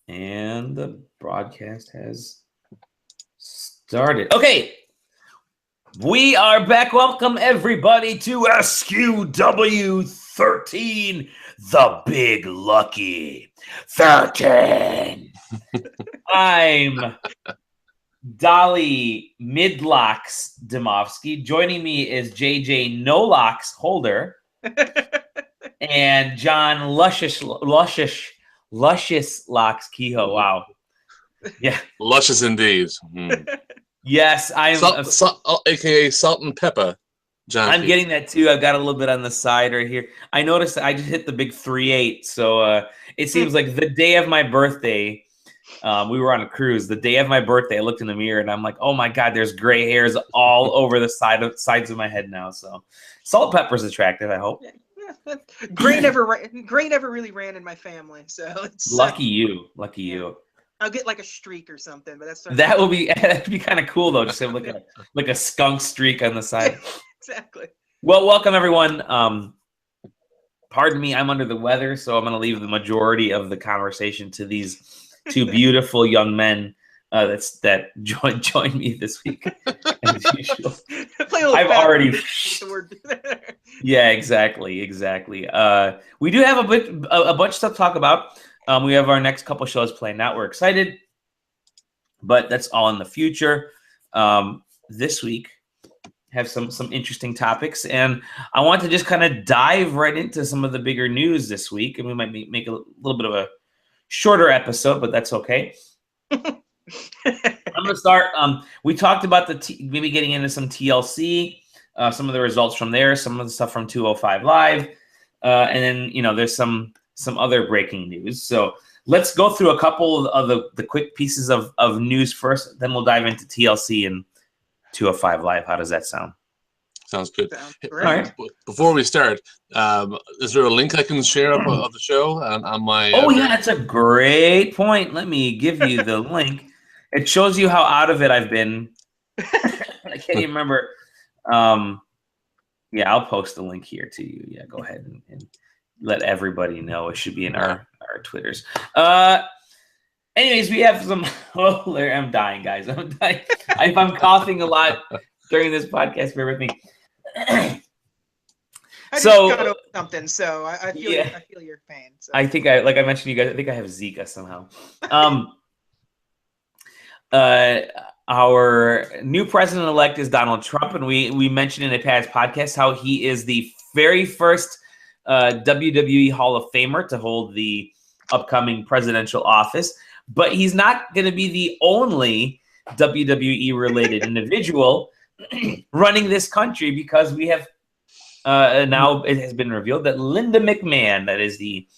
And the broadcast has started. Okay. We are back. Welcome, everybody, to SQW 13, the Big Lucky 13. I'm Dolly Midlocks Dimovsky. Joining me is JJ No Locks Holder and John Luscious Locks Kehoe. Wow. Yeah. Luscious indeed. Yes, AKA salt and pepper. John, I'm getting that too. I've got a little bit on the side right here. I noticed I just hit the big 3-8. So it seems like the day of my birthday, we were on a cruise. The day of my birthday, I looked in the mirror and I'm like, oh my God, there's gray hairs all over the sides of my head now. So salt and pepper's attractive, I hope. Yeah. Gray never really ran in my family. So it's Lucky you. I'll get like a streak or something, but that'd be kind of cool though. Just have like a skunk streak on the side. Exactly. Well, welcome everyone. Pardon me, I'm under the weather, so I'm going to leave the majority of the conversation to these two beautiful young men that joined me this week. As usual. I've already. Yeah, exactly. We do have a bunch of stuff to talk about. We have our next couple shows planned out. We're excited, but that's all in the future. This week have some interesting topics, and I want to just kind of dive right into some of the bigger news this week, and we might make a little bit of a shorter episode, but that's okay. I'm going to start. We talked about maybe getting into some TLC, some of the results from there, some of the stuff from 205 Live, and then there's some other breaking news. So let's go through a couple of the quick pieces of news first. Then we'll dive into TLC and 205 Live. How does that sound? Sounds good. All right. Before we start, is there a link I can share of the show on my? Yeah, that's a great point. Let me give you the link. It shows you how out of it I've been. I can't even remember. Yeah, I'll post the link here to you. Yeah, go ahead and let everybody know. It should be in our Twitters. Anyways, we have some. Oh, I'm dying, guys. I'm dying. If I'm coughing a lot during this podcast, bear with me. I just got over something, so I feel your pain. So. I think like I mentioned, you guys. I think I have Zika somehow. Our new president-elect is Donald Trump, and we mentioned in a past podcast how he is the very first WWE Hall of Famer to hold the upcoming presidential office, but he's not going to be the only WWE-related individual running this country, because we have now it has been revealed that Linda McMahon, that is the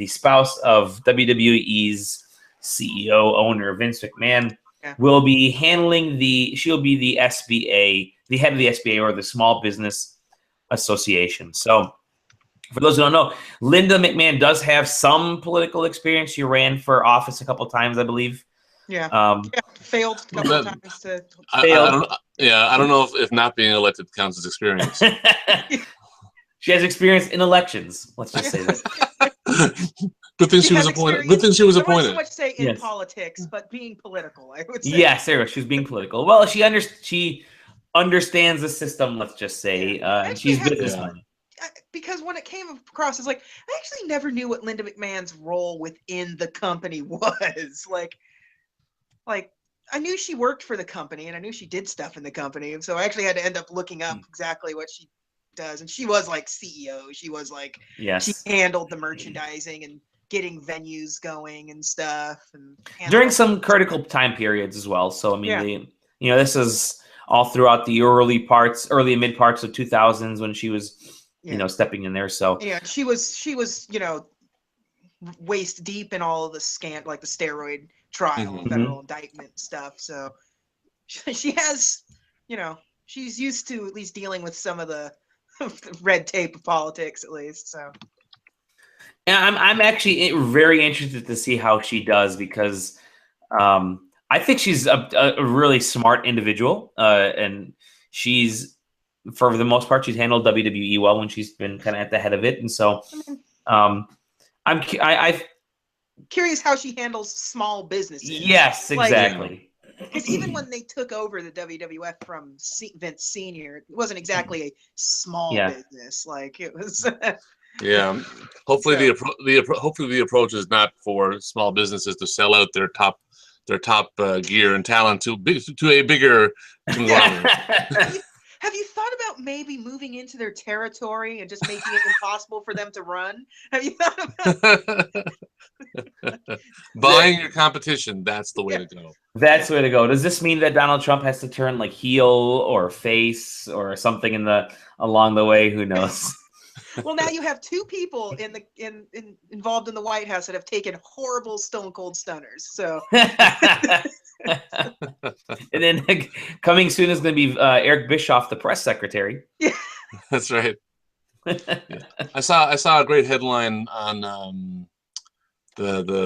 spouse of WWE's CEO owner Vince McMahon, will be handling she'll be the SBA, the head of the SBA, or the Small Business Association. So for those who don't know, Linda McMahon does have some political experience. She ran for office a couple times, I believe. Yeah. Failed a couple times. I don't know if not being elected counts as experience. She has experience in elections. Let's just say that. Good thing she was appointed. Good thing she was appointed. I wouldn't so much say in politics, but being political, I would say. Yes, Sarah, she was being political. Well, she understands the system. Let's just say she's businessman. Because when it came across, it's like I actually never knew what Linda McMahon's role within the company was. Like I knew she worked for the company, and I knew she did stuff in the company, and so I actually had to end up looking up exactly what she does. And she was like CEO. She was like she handled the merchandising and getting venues going and stuff, and during some critical time periods as well. So I mean, this is all throughout the early and mid parts of 2000s when she was stepping in there. So she was waist deep in all of the like the steroid trial, federal indictment stuff. So she has, she's used to at least dealing with some of the red tape of politics, at least. So yeah, I'm actually very interested to see how she does, because I think she's a really smart individual, and she's, for the most part, she's handled WWE well when she's been kind of at the head of it, and so I curious how she handles small businesses. Yes, exactly. Because even when they took over the WWF from Vince Senior, it wasn't exactly a small business. Like it was. Yeah. Hopefully hopefully the approach is not for small businesses to sell out their top gear and talent to a bigger conglomerate. Have you thought about maybe moving into their territory and just making it impossible for them to run? Have you thought about buying your competition? That's the way to go. That's the way to go. Does this mean that Donald Trump has to turn like heel or face or something along the way? Who knows? Well, now you have two people involved in the White House that have taken horrible Stone Cold Stunners. So, and then coming soon is going to be Eric Bischoff, the press secretary. Yeah, that's right. Yeah. I saw a great headline on it's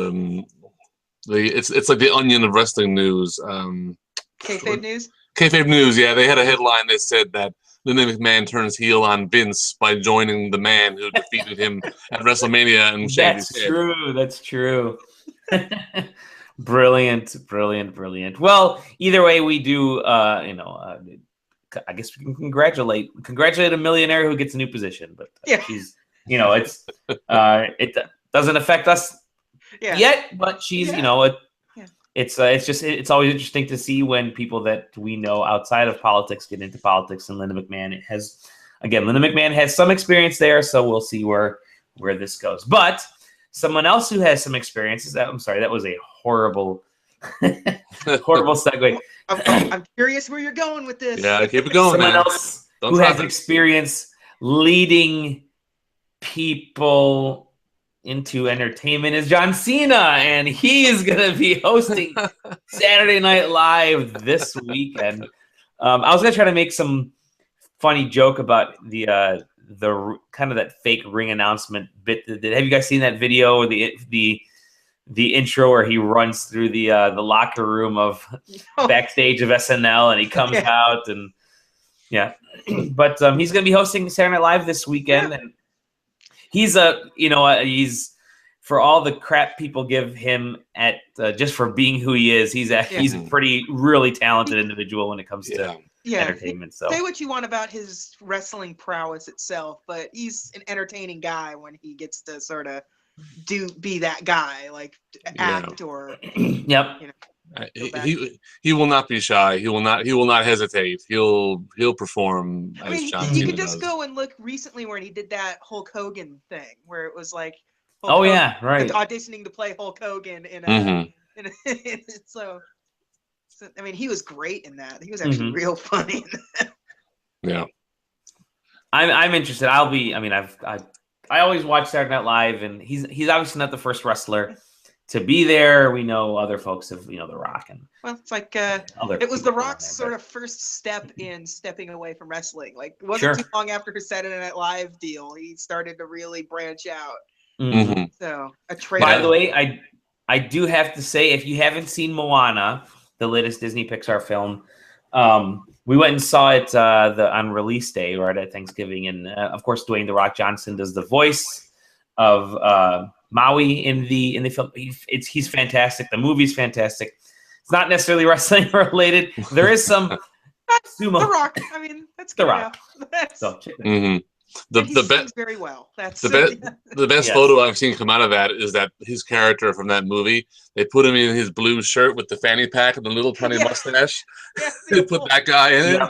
like the Onion of wrestling news. Kayfabe News. Kayfabe News. Yeah, they had a headline that said that Linda McMahon turns heel on Vince by joining the man who defeated him at WrestleMania and shaved his head. That's true. Brilliant. Well, either way, we do. I guess we can congratulate a millionaire who gets a new position, but she's, it's it doesn't affect us yet, but she's, it's always interesting to see when people that we know outside of politics get into politics, and Linda McMahon has some experience there, so we'll see where this goes. But someone else who has some experience that was a horrible segue. I'm curious where you're going with this. Yeah, keep it going. Someone else who has experience leading people into entertainment is John Cena, and he is going to be hosting Saturday Night Live this weekend. I was going to try to make some funny joke about the kind of that fake ring announcement bit. Have you guys seen that video or the intro where he runs through the locker room of backstage of SNL and he comes out and but he's going to be hosting Saturday Night Live this weekend, and he's he's for all the crap people give him at just for being who he is. He's a really talented individual when it comes to entertainment. So say what you want about his wrestling prowess itself, but he's an entertaining guy when he gets to sort of be that guy, like act or he will not be shy. He will not hesitate. He'll perform. I mean, you could just go and look recently where he did that Hulk Hogan thing, where it was like, auditioning to play Hulk Hogan in a. So I mean, he was great in that. He was actually real funny in that. Yeah, I'm interested. I always watch Saturday Night Live, and he's obviously not the first wrestler to be there. We know other folks have, The Rock. It's like it was The Rock's sort of first step in stepping away from wrestling. Like it wasn't too long after his Saturday Night Live deal, he started to really branch out. Mm-hmm. So a trailer. By the way, I do have to say, if you haven't seen Moana, the latest Disney Pixar film, we went and saw it on release day, right at Thanksgiving, and of course, Dwayne "The Rock" Johnson does the voice of Maui in the film. He's fantastic. The movie's fantastic. It's not necessarily wrestling related. There is some sumo. The Rock. I mean, that's The Rock. He sings very well. That's the best photo I've seen come out of that is that his character from that movie. They put him in his blue shirt with the fanny pack and the little tiny mustache. They put that guy in it.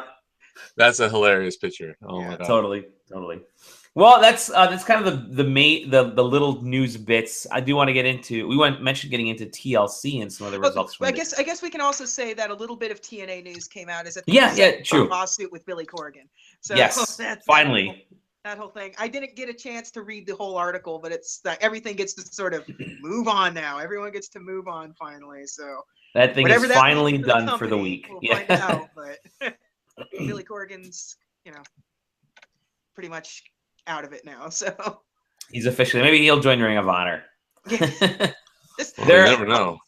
That's a hilarious picture. Oh my god! Totally. Well, that's kind of the little news bits. I do want to get into. We mentioned getting into TLC and some other results. I guess we can also say that a little bit of TNA news came out. Is that true lawsuit with Billy Corgan? So yes, finally. That whole thing. I didn't get a chance to read the whole article, but it's everything gets to sort of move on now. Everyone gets to move on finally. So that thing is finally done for the week. We'll find out, but Billy Corgan's, pretty much out of it now. So he's officially, maybe he'll join Ring of Honor. You never know.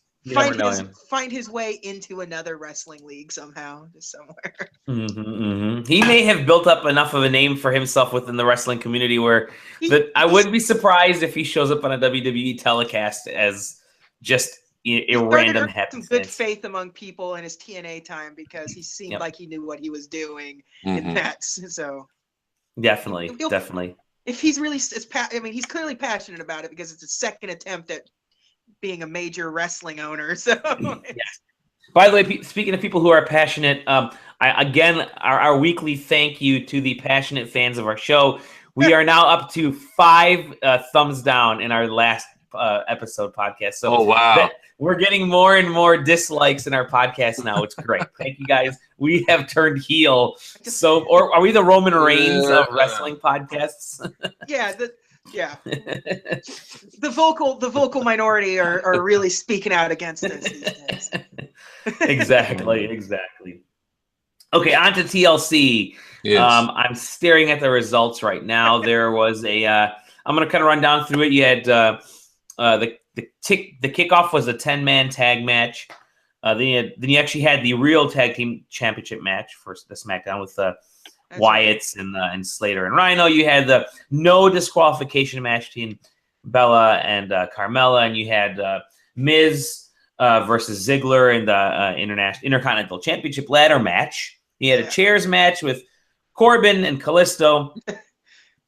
Find his way into another wrestling league somehow, just somewhere. He may have built up enough of a name for himself within the wrestling community where I wouldn't be surprised if he shows up on a WWE telecast as just a Started random earning some good happenstance. faith among people in his TNA time because he seemed like he knew what he was doing in that. So Definitely. If he's really, I mean, he's clearly passionate about it because it's his second attempt at being a major wrestling owner. So yes. By the way, speaking of people who are passionate, our weekly thank you to the passionate fans of our show. We are now up to 5 thumbs down in our last episode podcast. So we're getting more and more dislikes in our podcast now. It's great. Thank you guys. We have turned heel. So, or are we the Roman Reigns of wrestling podcasts? The vocal minority are really speaking out against us these days. Exactly. Okay, on to TLC. Yes. I'm staring at the results right now. There was I'm going to kind of run down through it. You had the kickoff was a 10-man tag match. Then you actually had the real tag team championship match for the SmackDown with Wyatt's and Slater and Rhino. You had the no disqualification match between Bella and Carmella, and you had Miz versus Ziggler in the Intercontinental Championship ladder match. You had a chairs match with Corbin and Kalisto,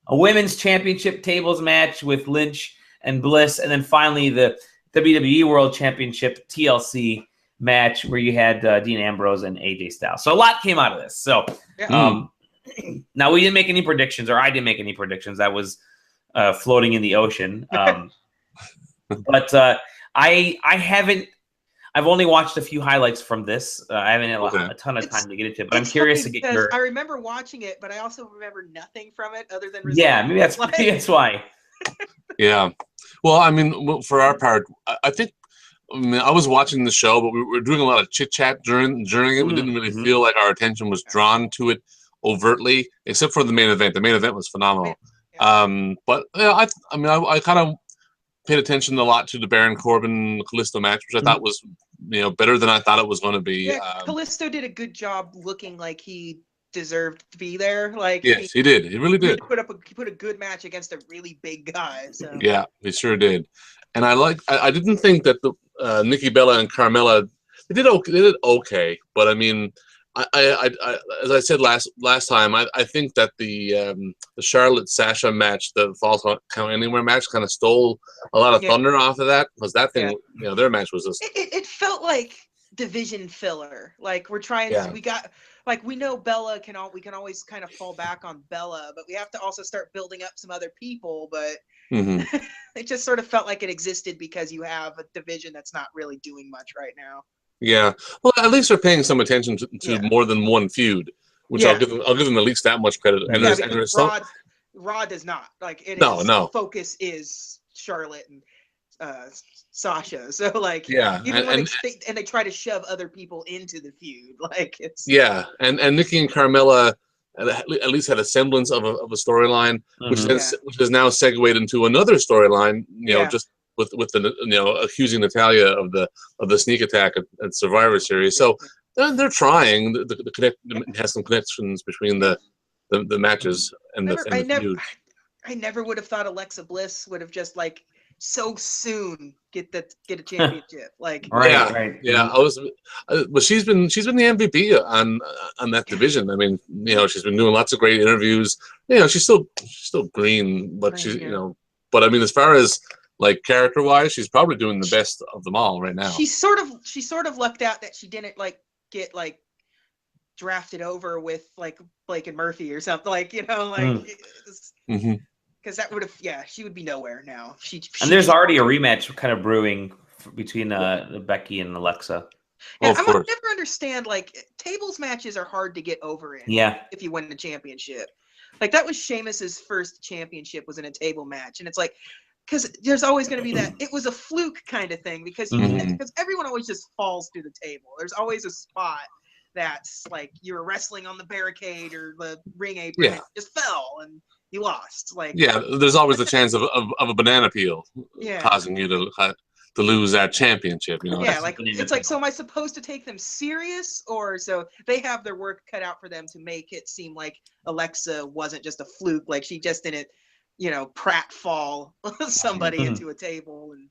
a women's championship tables match with Lynch and Bliss, and then finally the WWE World Championship TLC match where you had Dean Ambrose and AJ Styles. So a lot came out of this. So now we didn't make any predictions, or I didn't make any predictions. That was floating in the ocean. But I've only watched a few highlights from this. I haven't had a ton of time to get into it, but I'm curious to get your... I remember watching it, but I also remember nothing from it other than results. Yeah, maybe that's why. Yeah. Well, I mean, for our part, I think, I was watching the show, but we were doing a lot of chit-chat during it. We didn't really feel like our attention was drawn to it overtly, except for the main event. The main event was phenomenal. But I kind of paid attention a lot to the Baron Corbin Kalisto match, which I thought was better than I thought it was going to be. Yeah, Kalisto did a good job looking like he deserved to be there. Like he did. He really did. He put a good match against a really big guy. So. Yeah, he sure did. And I didn't think that the Nikki Bella and Carmella they did okay, but I mean, I as I said last time, I think that the Charlotte Sasha match, the Falls Count Anywhere match, kind of stole a lot of thunder off of that, because that thing, their match was just. It felt like division filler. Like we're trying to, we know Bella we can always kind of fall back on Bella, but we have to also start building up some other people. But it just sort of felt like it existed because you have a division that's not really doing much right now. Yeah, well, at least they're paying some attention to more than one feud, which I'll give them at least that much credit. And there's Raw does not No. Focus is Charlotte and Sasha. So even when they try to shove other people into the feud, it's and Nikki and Carmella at least had a semblance of a storyline, which has now segued into another storyline. Just with the accusing Natalya of the sneak attack at Survivor Series. So they're trying. The connect has some connections between the matches and the feud. I never would have thought Alexa Bliss would have just so soon get a championship. Right. But she's been the MVP on that division. I mean, she's been doing lots of great interviews. She's still green, but she's but I mean, as far as character wise, she's probably doing the best of them all right now. She sort of lucked out that she didn't get drafted over with Blake and Murphy or something, because that would have she would be nowhere now. And there's already a rematch kind of brewing between Becky and Alexa. Yeah, I would never understand tables matches are hard to get over in. Yeah, if you win the championship, that was Sheamus's first championship was in a table match, and it's because there's always going to be that it was a fluke kind of thing because everyone always just falls through the table. There's always a spot that's you were wrestling on the barricade or the ring apron, just fell and you lost. There's always a chance of a banana peel causing you to lose that championship. So am I supposed to take them serious, or so they have their work cut out for them to make it seem like Alexa wasn't just a fluke, she just didn't pratfall somebody into a table, and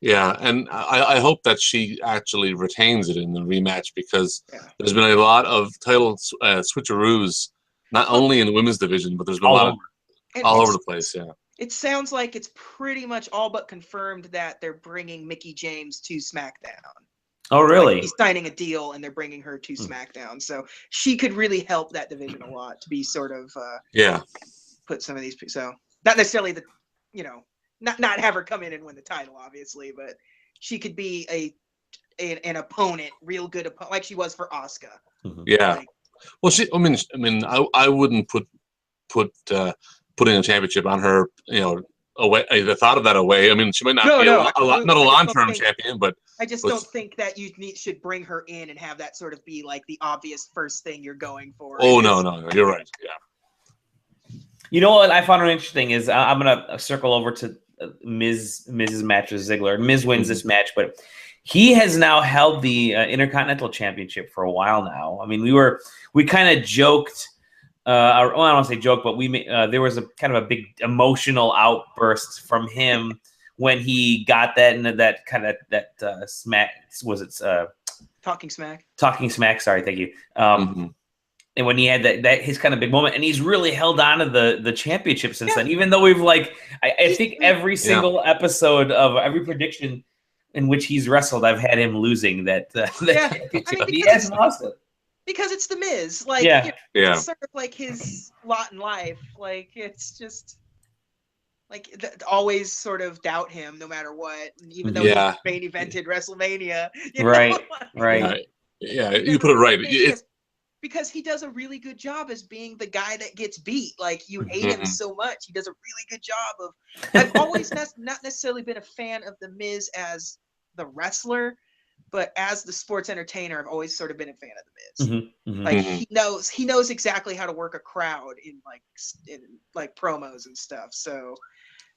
Yeah, and I hope that she actually retains it in the rematch because there's been a lot of title switcheroos, not only in the women's division, but there's been a lot of all over the place. Yeah. It sounds like it's pretty much all but confirmed that they're bringing Mickie James to SmackDown. Oh, really? Like he's signing a deal and they're bringing her to SmackDown. So she could really help that division a lot to be sort of put some of these. So not necessarily not have her come in and win the title, obviously, but she could be an opponent, real good opponent, like she was for Asuka. Yeah. Like, well, I wouldn't put putting a championship on her, away. The thought of that away. I mean, she might not be not a long-term champion, but I just don't think that you should bring her in and have that sort of be like the obvious first thing you're going for. Oh no, you're right. Yeah. You know what I found really interesting is I'm gonna circle over to Miz's match with Ziggler. Miz wins this match, but he has now held the Intercontinental Championship for a while now. I mean, we kind of joked. I don't want to say joke, but there was a kind of a big emotional outburst from him when he got that and that smack. Was it Talking Smack? Talking Smack. Sorry, thank you. And when he had that his kind of big moment, and he's really held on to the championship since then. Even though we've I think every single episode of every prediction in which he's wrestled, I've had him losing that championship. I mean, he hasn't lost it. Because it's the Miz, it's sort of like his lot in life. Like it's just always sort of doubt him no matter what, even though he main evented WrestleMania. Right. Yeah, you put it right. Because he does a really good job as being the guy that gets beat. Like you hate him so much, he does a really good job of. I've always not necessarily been a fan of the Miz as the wrestler. But as the sports entertainer, I've always sort of been a fan of the Miz. He knows exactly how to work a crowd in promos and stuff. So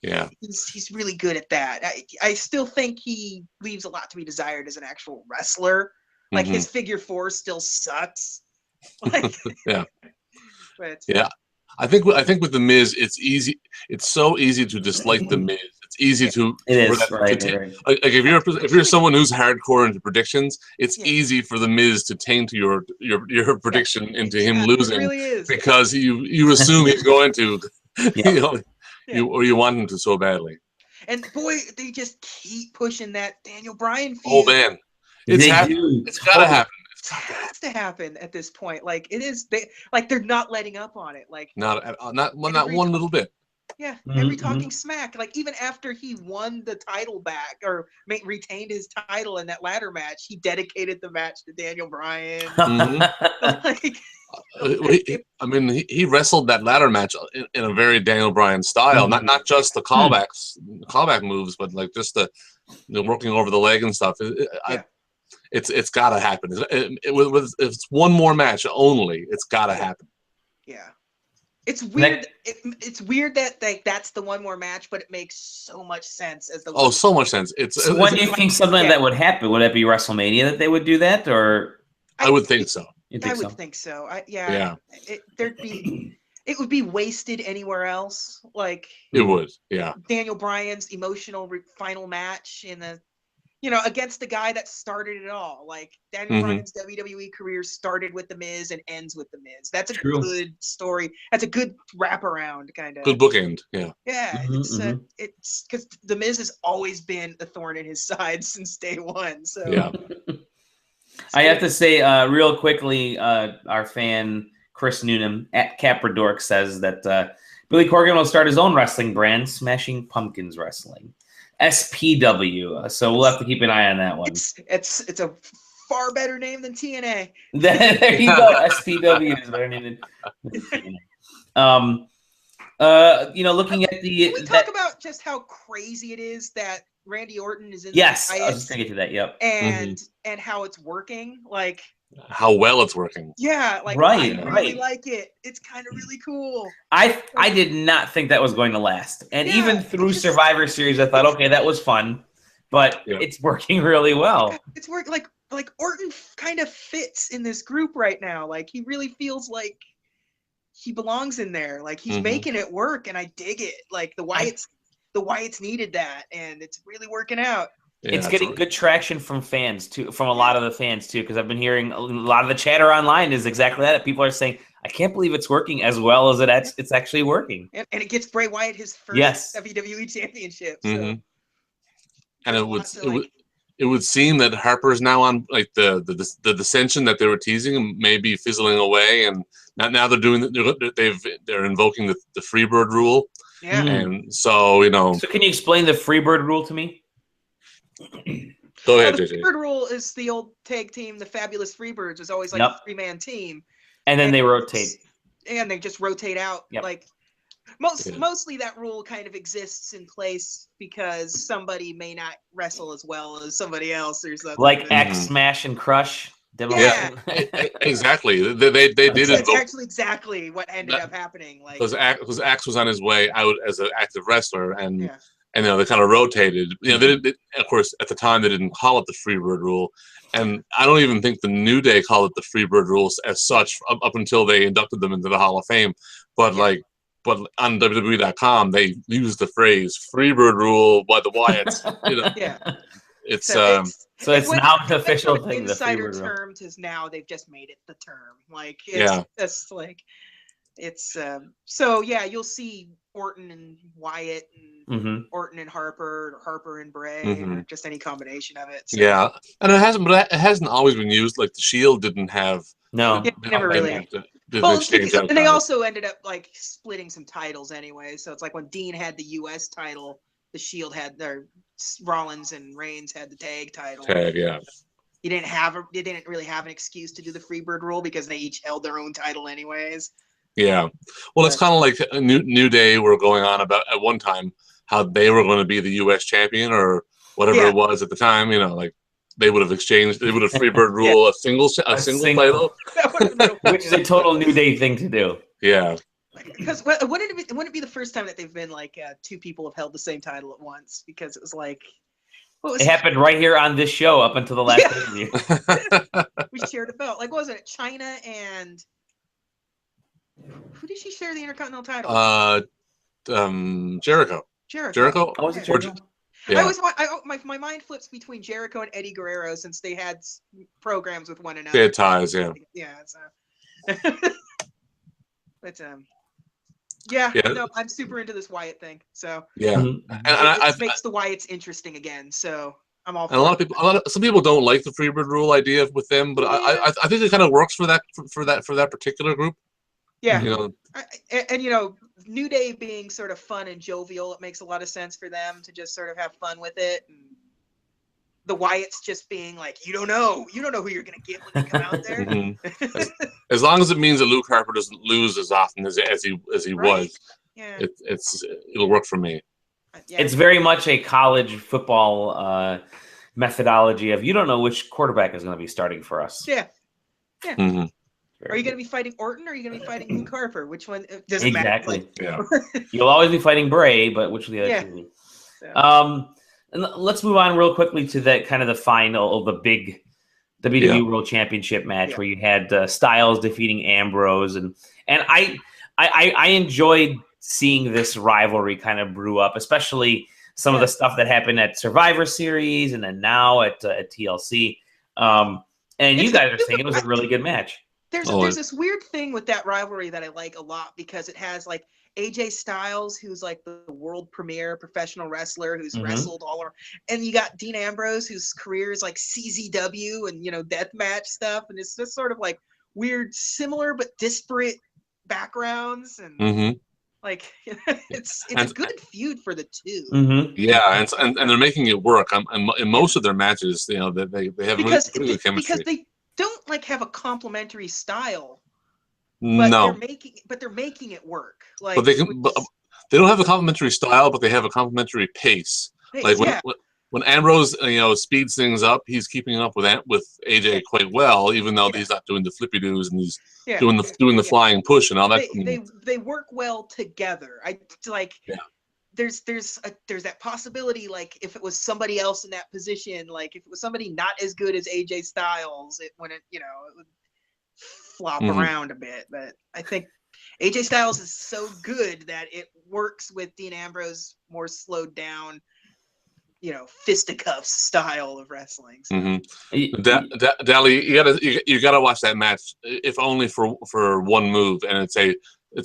yeah, he's really good at that. I still think he leaves a lot to be desired as an actual wrestler. Like his figure four still sucks. Yeah. I think with the Miz, it's easy. It's so easy to dislike the Miz. It's easy to. It is right. Like if you're someone who's hardcore into predictions, it's easy for the Miz to taint your prediction into him losing. It really is. Because you assume he's going to. You want him to so badly. And boy, they just keep pushing that Daniel Bryan feud. Oh man, it's gotta happen. It has to happen at this point. Like it is, they're not letting up on it. Like not one little bit. Yeah, every Talking Smack. Like even after he won the title back or retained his title in that ladder match, he dedicated the match to Daniel Bryan. He wrestled that ladder match in a very Daniel Bryan style. Not just the callback moves, but like just the working over the leg and stuff. It's got to happen. If it's one more match only, it's got to happen. Yeah. It's weird. It's weird that that's the one more match, but it makes so much sense as the. So much sense. So when do you think something like that would happen? Would that be WrestleMania that they would do that, or? I would think so. I would think so. It would be wasted anywhere else. Like it would. Yeah. Daniel Bryan's emotional final match in the. Against the guy that started it all. Like Daniel Bryan's WWE career started with The Miz and ends with The Miz. That's a good story. That's a good wraparound kind of. Good bookend. Yeah. Yeah. It's because The Miz has always been a thorn in his side since day one. So yeah. I have to say real quickly, our fan Chris Noonan at Capradork says that Billy Corgan will start his own wrestling brand, Smashing Pumpkins Wrestling. SPW. So we'll have to keep an eye on that one. It's a far better name than TNA. There you go. SPW is a better name than looking at the. Can we talk about just how crazy it is that Randy Orton is in? Yes, I was just gonna get to that. Yep. And how it's working, like. How well it's working. Yeah, like I really like it. It's kind of really cool. I did not think that was going to last. And even through Survivor Series, I thought, okay, that was fun. But it's working really well. It's work like Orton kind of fits in this group right now. Like he really feels like he belongs in there. Like he's making it work and I dig it. Like the Wyatts needed that and it's really working out. Yeah, it's getting good traction from fans too, from a lot of the fans too, because I've been hearing a lot of the chatter online is exactly that. People are saying, "I can't believe it's working as well as it's actually working." And it gets Bray Wyatt his first WWE championship. So. And it would seem that Harper's now on like the dissension that they were teasing may be fizzling away, and now they're doing they're invoking the Freebird rule. Yeah. And so So can you explain the Freebird rule to me? Go ahead, the JJ. Freebird rule is the old tag team. The Fabulous Freebirds was always like a 3-man team, and then they rotate, and they just rotate out. Yep. Like mostly that rule kind of exists in place because somebody may not wrestle as well as somebody else or something. Like X Smash and Crush. Yeah, exactly. They did it. That's actually exactly what ended up happening. Like because Axe was on his way out as an active wrestler, and they kind of rotated. They of course at the time they didn't call it the Freebird rule, and I don't even think the New Day called it the Freebird rules as such up until they inducted them into the Hall of Fame. But but on WWE.com they used the phrase Freebird rule by the Wyatts. It's so it's now an official thing. Insider term is now they've just made it the term. Like it's just like it's so you'll see Orton and Wyatt and Orton and Harper, or Harper and Bray, or just any combination of it. So. Yeah, and it hasn't always been used. Like the Shield didn't have never really. And they also ended up like splitting some titles anyway. So it's like when Dean had the U.S. title, the Shield had their Rollins and Reigns had the tag title. You didn't really have an excuse to do the Freebird rule because they each held their own title anyways. Yeah, well, it's kind of like a New Day were going on about at one time how they were going to be the U.S. champion or whatever it was at the time. Like they would have exchanged. They would have Freebird rule a single title, which is a total New Day thing to do. Yeah. Because wouldn't it be the first time that they've been like two people have held the same title at once? Because it was like it happened right here on this show up until the last interview. We shared a belt. Like what was it? China and who did she share the Intercontinental title? Jericho. Jericho. Oh, was it Jericho? Yeah. My mind flips between Jericho and Eddie Guerrero since they had programs with one another. They had ties, yeah. Yeah. So. But no, I'm super into this Wyatt thing. So and it makes the Wyatts interesting again. So I'm all. And some people don't like the Freebird rule idea with them, but I think it kind of works for that particular group. Yeah, and New Day being sort of fun and jovial, it makes a lot of sense for them to just sort of have fun with it. And the Wyatts just being like, you don't know who you're gonna get when you come out there. As long as it means that Luke Harper doesn't lose as often as he was, it'll work for me. It's very much a college football methodology of you don't know which quarterback is going to be starting for us. Yeah. Are you going to be fighting Orton or are you going to be fighting Luke Harper? Which one? Doesn't matter. Like, You'll always be fighting Bray, but which of the other two? So. And let's move on real quickly to that kind of the final of the big WWE World Championship match where you had Styles defeating Ambrose, and I enjoyed seeing this rivalry kind of brew up, especially some of the stuff that happened at Survivor Series and then now at TLC. And you guys are saying it was a really good match. There's this weird thing with that rivalry that I like a lot because it has like AJ Styles, who's like the world premier professional wrestler who's wrestled all over, and you got Dean Ambrose, whose career is like CZW and deathmatch stuff, and it's just sort of like weird, similar but disparate backgrounds, and like it's a good feud for the two. Yeah, and they're making it work. In most of their matches, they have pretty good chemistry because they don't like have a complementary style. But they're making it work. Like, but they don't have a complimentary style, but they have a complimentary pace. Like when Ambrose speeds things up, he's keeping up with AJ quite well, even though he's not doing the flippy doos and he's doing the flying push and all that. They work well together. There's that possibility, like if it was somebody else in that position, like if it was somebody not as good as AJ Styles, it would flop around a bit. But I think AJ Styles is so good that it works with Dean Ambrose more slowed down, fisticuffs style of wrestling. So. Dally, you gotta watch that match, if only for one move, and it's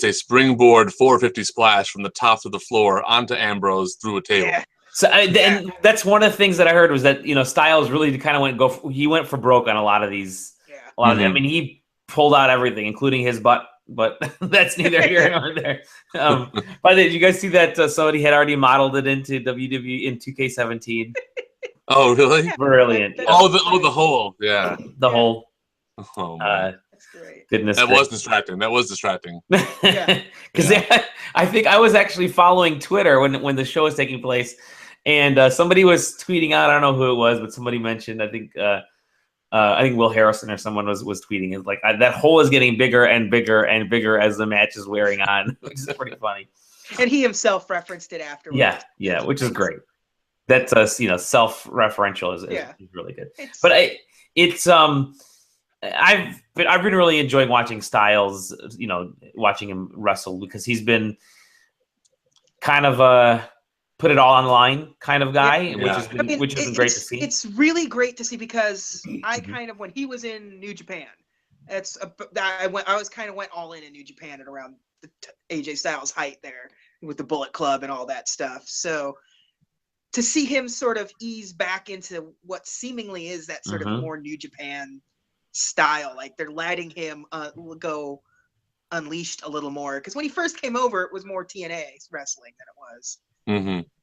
a springboard 450 splash from the top to the floor onto Ambrose through a table. Yeah. So and that's one of the things that I heard was that Styles really kind of he went for broke on a lot of these. Yeah. A lot of I mean, he pulled out everything, including his butt. But that's neither here nor there. By the way, did you guys see that somebody had already modeled it into WWE in 2K17? Oh, really? Brilliant. The hole. Yeah. The whole. Oh, man. That's great. Goodness. That was distracting. Because I think I was actually following Twitter when the show was taking place, and somebody was tweeting out. I don't know who it was, but somebody mentioned. I think Will Harrison or someone was tweeting. It's like that hole is getting bigger and bigger and bigger as the match is wearing on, which is pretty funny. And he himself referenced it afterwards. Yeah, which is great. That's self-referential is really good. I've been really enjoying watching Styles, watching him wrestle, because he's been kind of a put it all online kind of guy, which has been great to see. It's really great to see, because I kind of, when he was in New Japan, I went all in New Japan at around the AJ Styles height there with the Bullet Club and all that stuff. So to see him sort of ease back into what seemingly is that sort of more New Japan style, like they're letting him go unleashed a little more, because when he first came over, it was more TNA wrestling than it was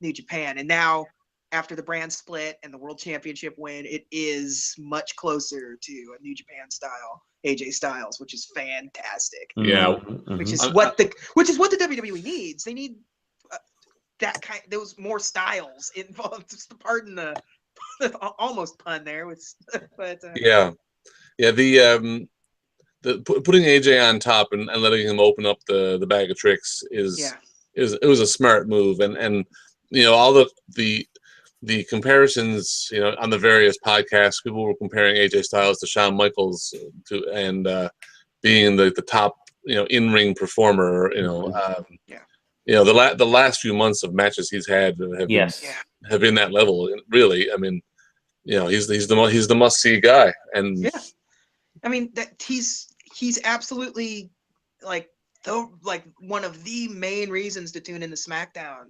New Japan, and now after the brand split and the World Championship win, it is much closer to a New Japan style AJ Styles, which is fantastic. Which is what the WWE needs. They need those more styles involved. Just pardon the almost pun there, but the putting AJ on top and letting him open up the bag of tricks it was a smart move, and all the comparisons on the various podcasts, people were comparing AJ Styles to Shawn Michaels and being the top in-ring performer. The last few months of matches he's had have been that level. Really, I mean, he's the must-see guy, and I mean that he's absolutely one of the main reasons to tune into SmackDown.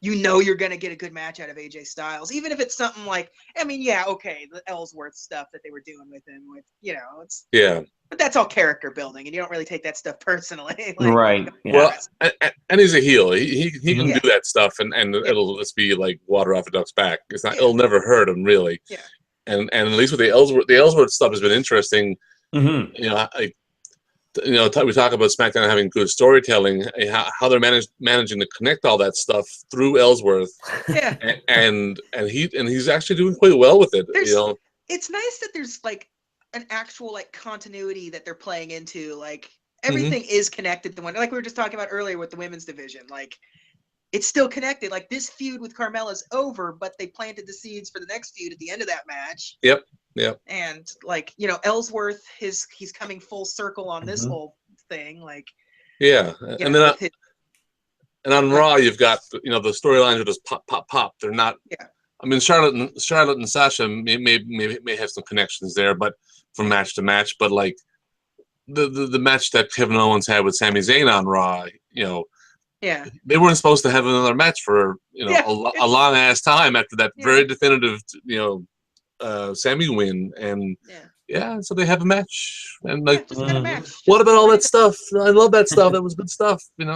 You're going to get a good match out of AJ Styles, even if it's something like, the Ellsworth stuff that they were doing with him, but that's all character building, and you don't really take that stuff personally. Right. Yeah. Well, and he's a heel. He can do that stuff, and it'll just be like water off a duck's back. It's not. It'll never hurt him, really. Yeah. And at least with the Ellsworth stuff has been interesting. We talk about SmackDown having good storytelling, how they're managing to connect all that stuff through Ellsworth. Yeah. And he's actually doing quite well with it. It's nice that there's an actual continuity that they're playing into. Everything is connected to one. Like we were just talking about earlier with the women's division. It's still connected. This feud with Carmella's over, but they planted the seeds for the next feud at the end of that match. Yep. And Ellsworth, he's coming full circle on this whole thing. And then and on Raw, you've got the storylines are just pop. They're not. Yeah. I mean, Charlotte and Sasha may have some connections there, but from match to match. But the match that Kevin Owens had with Sami Zayn on Raw, they weren't supposed to have another match for a long ass time after that very definitive Sami win, and so they have a match, and what about all that stuff? I love that stuff. That was good stuff, But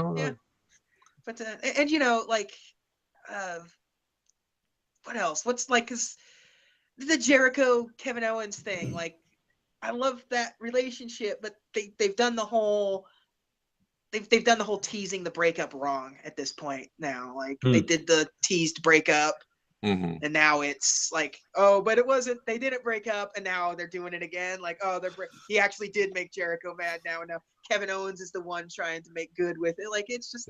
what else? What's cause the Jericho Kevin Owens thing? I love that relationship, but they've done the whole. They've done the whole teasing the breakup wrong at this point now. They did the teased breakup, and now it's but it wasn't. They didn't break up, and now they're doing it again. He actually did make Jericho mad now, and now Kevin Owens is the one trying to make good with it. It's just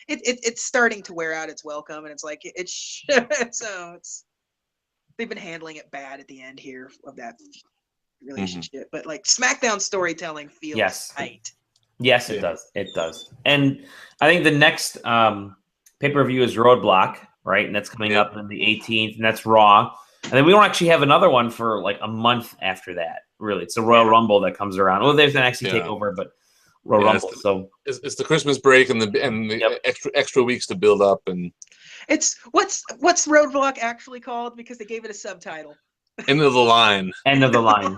it's starting to wear out its welcome, and they've been handling it bad at the end here of that relationship. But SmackDown storytelling feels tight. Yes, it does. It does. And I think the next pay-per-view is Roadblock, right? And that's coming up on the 18th, and that's Raw. And then we don't actually have another one for like a month after that. Really, it's the Royal Rumble that comes around. Well, there's an NXT takeover, but Royal Rumble. It's the Christmas break and the extra weeks to build up. And it's what's Roadblock actually called, because they gave it a subtitle. End of the line. End of the line.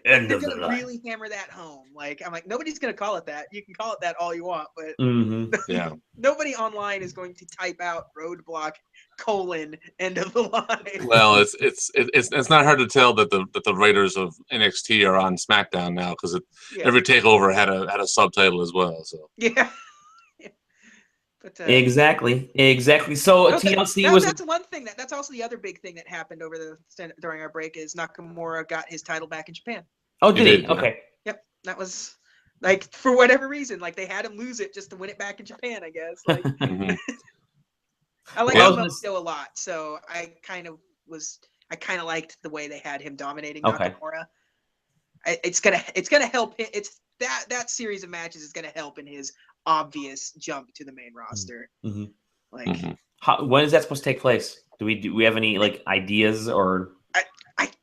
They're gonna really hammer that home. Like, I'm like, nobody's gonna call it that. You can call it that all you want, but nobody online is going to type out Roadblock : end of the line. Well, it's not hard to tell that the writers of NXT are on SmackDown now, because every takeover had a subtitle as well. So But, exactly. So TLC was. That's one thing that's also the other big thing that happened during our break is Nakamura got his title back in Japan. Oh, did he? Okay. Yep, that was like, for whatever reason, like they had him lose it just to win it back in Japan, I guess. Like, I like Samoa a lot, so I kind of liked the way they had him dominating Nakamura. It's gonna help. It's that series of matches is gonna help in his obvious jump to the main roster. When is that supposed to take place? Do we have any like ideas, or?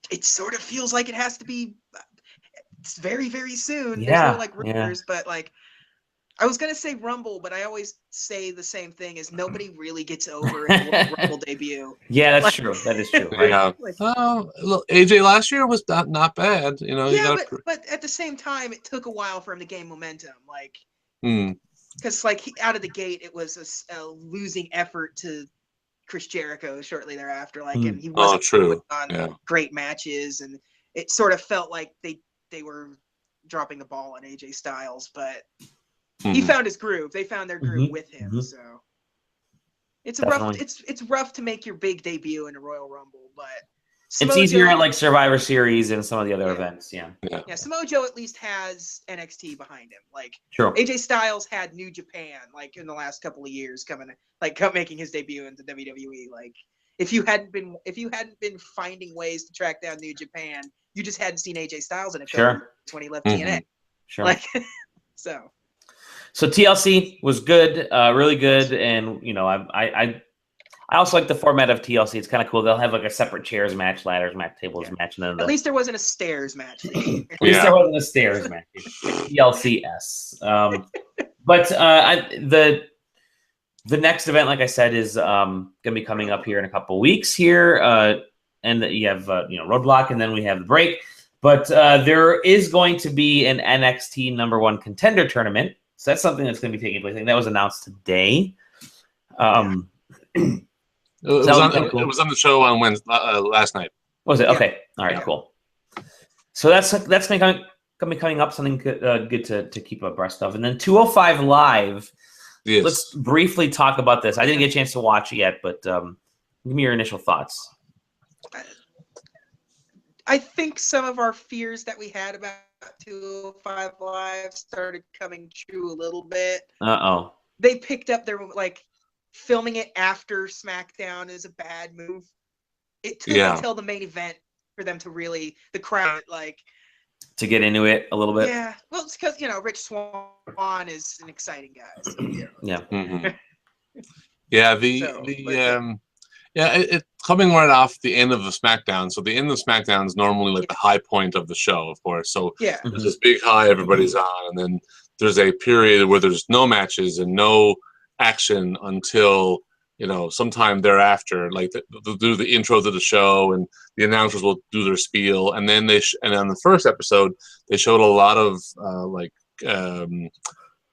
It sort of feels like it has to be. It's very, very soon. Yeah, there's no like rumors, but like. I was gonna say Rumble, but I always say the same thing: is nobody really gets over a Rumble debut. Yeah, that's true. That is true. Right? Look, AJ last year was not bad. But at the same time, it took a while for him to gain momentum. Like, Hmm. because like out of the gate, it was a losing effort to Chris Jericho shortly thereafter. Like, and he wasn't putting on great matches, and it sort of felt like they were dropping the ball on AJ Styles, but he found his groove. They found their groove with him. So it's rough to make your big debut in a Royal Rumble, but it's easier at like Survivor Series and some of the other events. Yeah. Samoa Joe at least has NXT behind him. Like, AJ Styles had New Japan like in the last couple of years making his debut into WWE. Like, if you hadn't been finding ways to track down New Japan, you just hadn't seen AJ Styles in a couple when he left TNA. Like, So TLC was good, really good, and I also like the format of TLC. It's kind of cool. They'll have like a separate chairs match, ladders match, tables match, and then at least there wasn't a stairs match. At least there wasn't a stairs match. TLCS. But the next event, like I said, is going to be coming up here in a couple weeks here, and you have Roadblock, and then we have the break. But there is going to be an NXT #1 contender tournament. So that's something that's going to be taking place. I think that was announced today. It was on the show on Wednesday last night. Was it? Okay. All right. Cool. So that's going to be coming up. Something good to keep abreast of. And then 205 Live. Yes. Let's briefly talk about this. I didn't get a chance to watch it yet, but give me your initial thoughts. I think some of our fears that we had about 205 Live started coming true a little bit. They picked up their filming it after SmackDown is a bad move. It took until the main event for them to really the crowd to get into it a little bit. Yeah, well, it's because Rich Swann is an exciting guy. So, It's coming right off the end of the SmackDown. So the end of SmackDown is normally like the high point of the show, of course. So there's this big high everybody's on, and then there's a period where there's no matches and no action until sometime thereafter. Like they'll do the intro to the show, and the announcers will do their spiel, and then and on the first episode they showed a lot of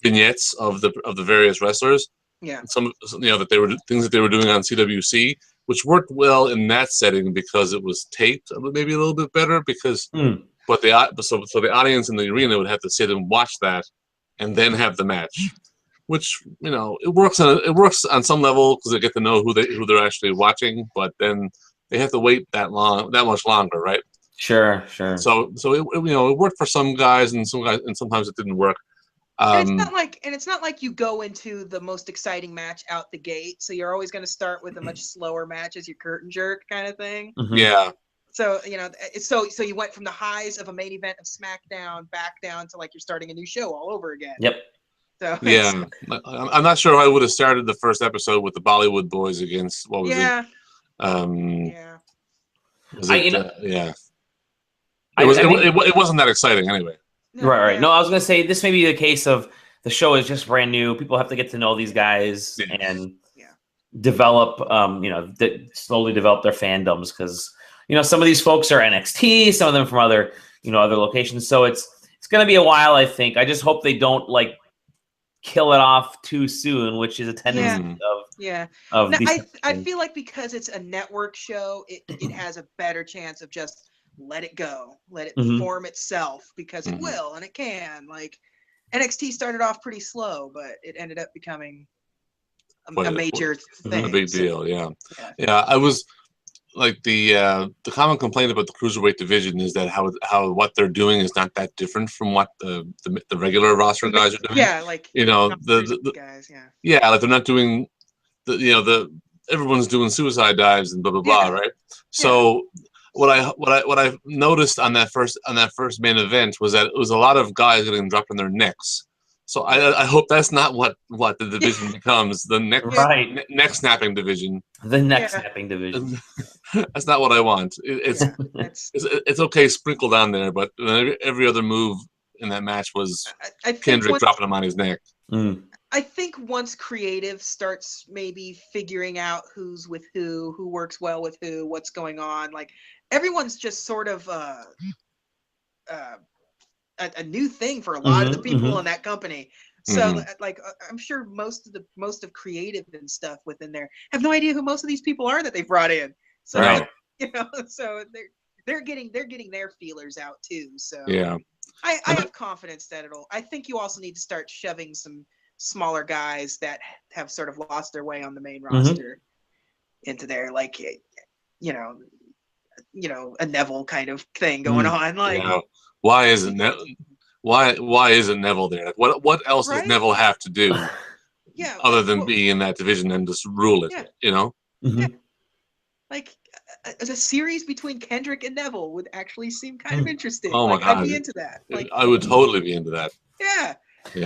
vignettes of the various wrestlers. Yeah, some that they were things that they were doing on CWC, which worked well in that setting because it was taped maybe a little bit better because so the audience in the arena would have to sit and watch that and then have the match, which it works on some level because they get to know who they're actually watching, but then they have to wait that much longer, right? Sure. So it worked for some guys and sometimes it didn't work. And it's not like you go into the most exciting match out the gate, so you're always going to start with a much slower match as your curtain jerk kind of thing. Yeah. So so you went from the highs of a main event of SmackDown back down to like you're starting a new show all over again. Yep. So yeah, I'm not sure how I would have started the first episode with the Bollywood boys against what was it? Yeah. Was it? Yeah. I It wasn't that exciting anyway. No, right. yeah. No, I was gonna say this may be the case of the show is just brand new. People have to get to know these guys Yeah. and develop, slowly develop their fandoms because some of these folks are NXT, some of them from other other locations. So it's gonna be a while, I think. I just hope they don't like kill it off too soon, which is a tendency of No, these. I feel like because it's a network show, it has a better chance of just let it go, let it form itself, because it will and it can. Like NXT started off pretty slow, but it ended up becoming a major thing. A big deal, yeah. I was like the common complaint about the cruiserweight division is that how what they're doing is not that different from what the regular roster guys are doing. Yeah, like the guys, like they're not doing everyone's doing suicide dives and blah blah blah, right? So what I noticed on that first main event was that it was a lot of guys getting dropped on their necks. So I hope that's not what the division becomes, the neck snapping division. The neck snapping division. That's not what I want. It's okay sprinkled on there, but every other move in that match was Kendrick dropping him on his neck. I think once creative starts maybe figuring out who's with who works well with who, what's going on, like everyone's just sort of a new thing for a lot of the people in that company. So like I'm sure most of creative and stuff within there have no idea who most of these people are that they've brought in. So so they're getting their feelers out too. So I have confidence that I think you also need to start shoving some smaller guys that have sort of lost their way on the main roster into there, like a Neville kind of thing going on. Like why isn't Neville there? Like, what else does Neville have to do other than be in that division and just rule it? Like a series between Kendrick and Neville would actually seem kind of interesting. Oh my God. I'd be into that. Like, I would totally be into that. Yeah.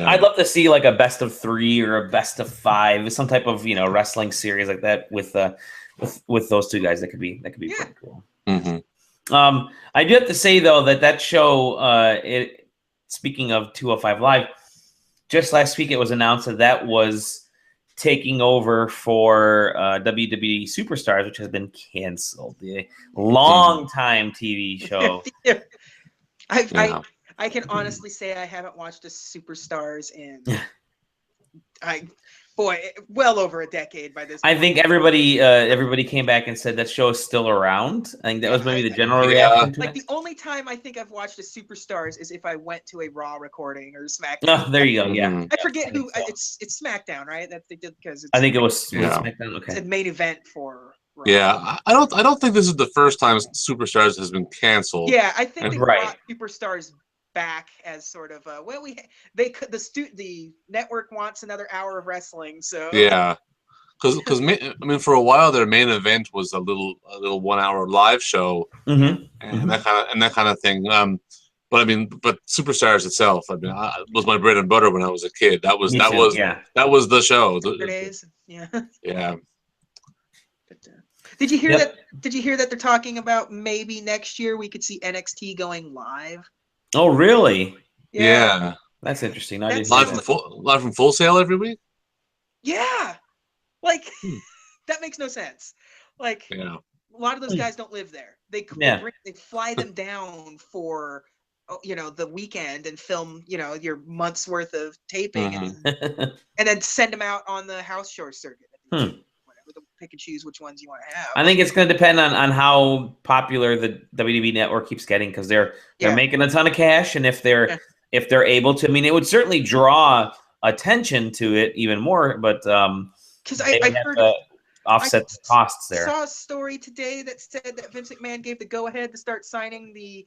I'd love to see like a best of 3 or a best of 5, some type of wrestling series like that with those two guys. That could be pretty cool. I do have to say though that show, speaking of 205 Live, just last week it was announced that was taking over for WWE Superstars, which has been canceled. The long-time TV show. I can honestly say I haven't watched a Superstars in well over a decade by this point. I think everybody came back and said that show is still around. I think that was maybe the general reaction to like it. the only time I think I've watched a Superstars is if I went to a Raw recording or SmackDown. Oh, there you go. Yeah. I forget who it's SmackDown, right? That they did because I think it was SmackDown. Okay. It's a main event for Raw. Yeah, I don't think this is the first time Superstars has been canceled. Yeah, I think they brought Superstars back as sort of the network wants another hour of wrestling, so because for a while their main event was a little 1 hour live show and that kind of thing. But Superstars itself, was my bread and butter when I was a kid. That was the show. Yeah. Did you hear that? Did you hear that they're talking about maybe next year we could see NXT going live? Oh, really? Yeah. That's interesting. Live from Full Sail every week? Yeah. Like, that makes no sense. Like, a lot of those guys don't live there. They fly them down for, the weekend and film, your month's worth of taping and then send them out on the house show circuit. Pick and choose which ones you want to have. I think it's going to depend on how popular the WWE network keeps getting, because they're making a ton of cash, and if they're able to, it would certainly draw attention to it even more. But because I heard offset the costs there. I saw a story today that said that Vince McMahon gave the go ahead to start signing the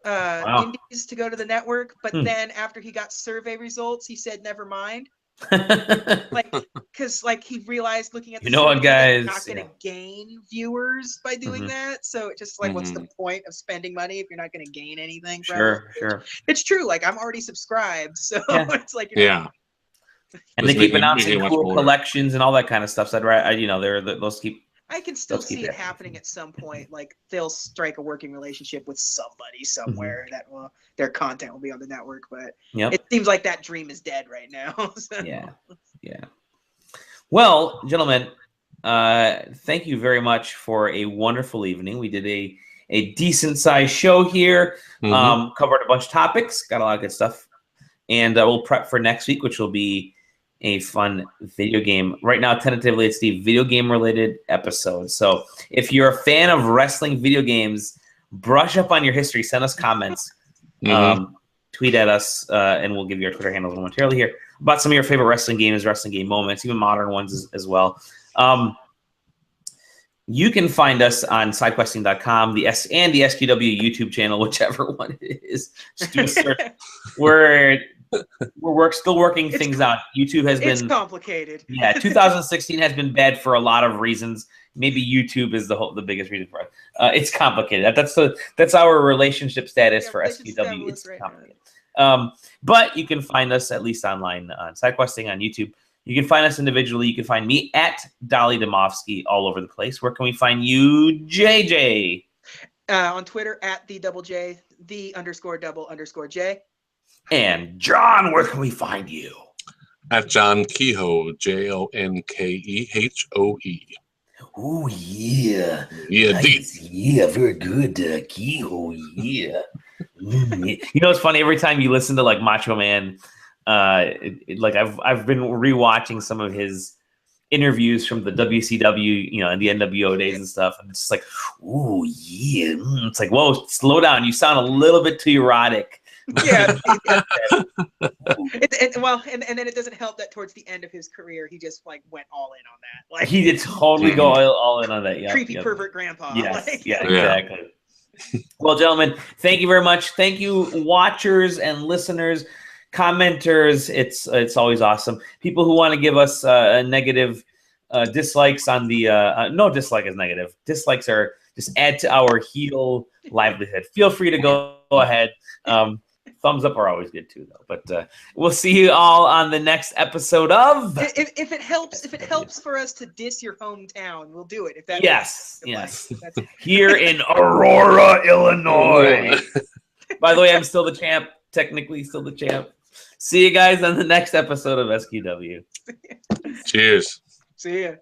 indies to go to the network, but then after he got survey results, he said never mind. Because he realized looking at the guys, not going to gain viewers by doing that, so it's just what's the point of spending money if you're not going to gain anything from it? Sure. It's true. I'm already subscribed, so it's And they keep announcing cool collections and all that kind of stuff. So those keep. I can still see it happening at some point. Like they'll strike a working relationship with somebody somewhere that their content will be on the network. But it seems like that dream is dead right now. So. Yeah. Well, gentlemen, thank you very much for a wonderful evening. We did a decent sized show here. Covered a bunch of topics. Got a lot of good stuff, and we'll prep for next week, which will be a fun video game. Right now, tentatively, it's the video game related episode. So if you're a fan of wrestling video games, brush up on your history. Send us comments. Tweet at us, and we'll give you our Twitter handles momentarily here about some of your favorite wrestling games, wrestling game moments, even modern ones as well. You can find us on sidequesting.com, and the SQW YouTube channel, whichever one it is. Just do a search. We're still working things out. YouTube has been complicated. Yeah, 2016 has been bad for a lot of reasons. Maybe YouTube is the biggest reason for it. It's complicated. That's our relationship status for SQW. It's complicated. But you can find us at least online on SideQuesting on YouTube. You can find us individually. You can find me at Dolly Domofsky all over the place. Where can we find you, JJ? On Twitter at the_J, _double_J. And John, where can we find you? At John Kehoe, JONKEHOE. Oh yeah, nice. Yeah, very good, Kehoe. Yeah. You know, it's funny every time you listen to like Macho Man. Like I've been rewatching some of his interviews from the WCW, and the NWO days and stuff, and it's just like, oh yeah. It's like, whoa, slow down. You sound a little bit too erotic. Yeah. And then it doesn't help that towards the end of his career, he just like went all in on that. Like he did totally go all in on that. Yeah. Creepy pervert grandpa. Yes. Exactly. Well, gentlemen, thank you very much. Thank you, watchers and listeners, commenters. It's always awesome. People who want to give us negative dislikes on the no dislike is negative. Dislikes are just add to our heel livelihood. Feel free to go ahead. Thumbs up are always good too, though. But we'll see you all on the next episode of. If it helps for us to diss your hometown, we'll do it. If that yes. Here in Aurora, Illinois. By the way, I'm still the champ. Technically, still the champ. See you guys on the next episode of SQW. Cheers. See ya.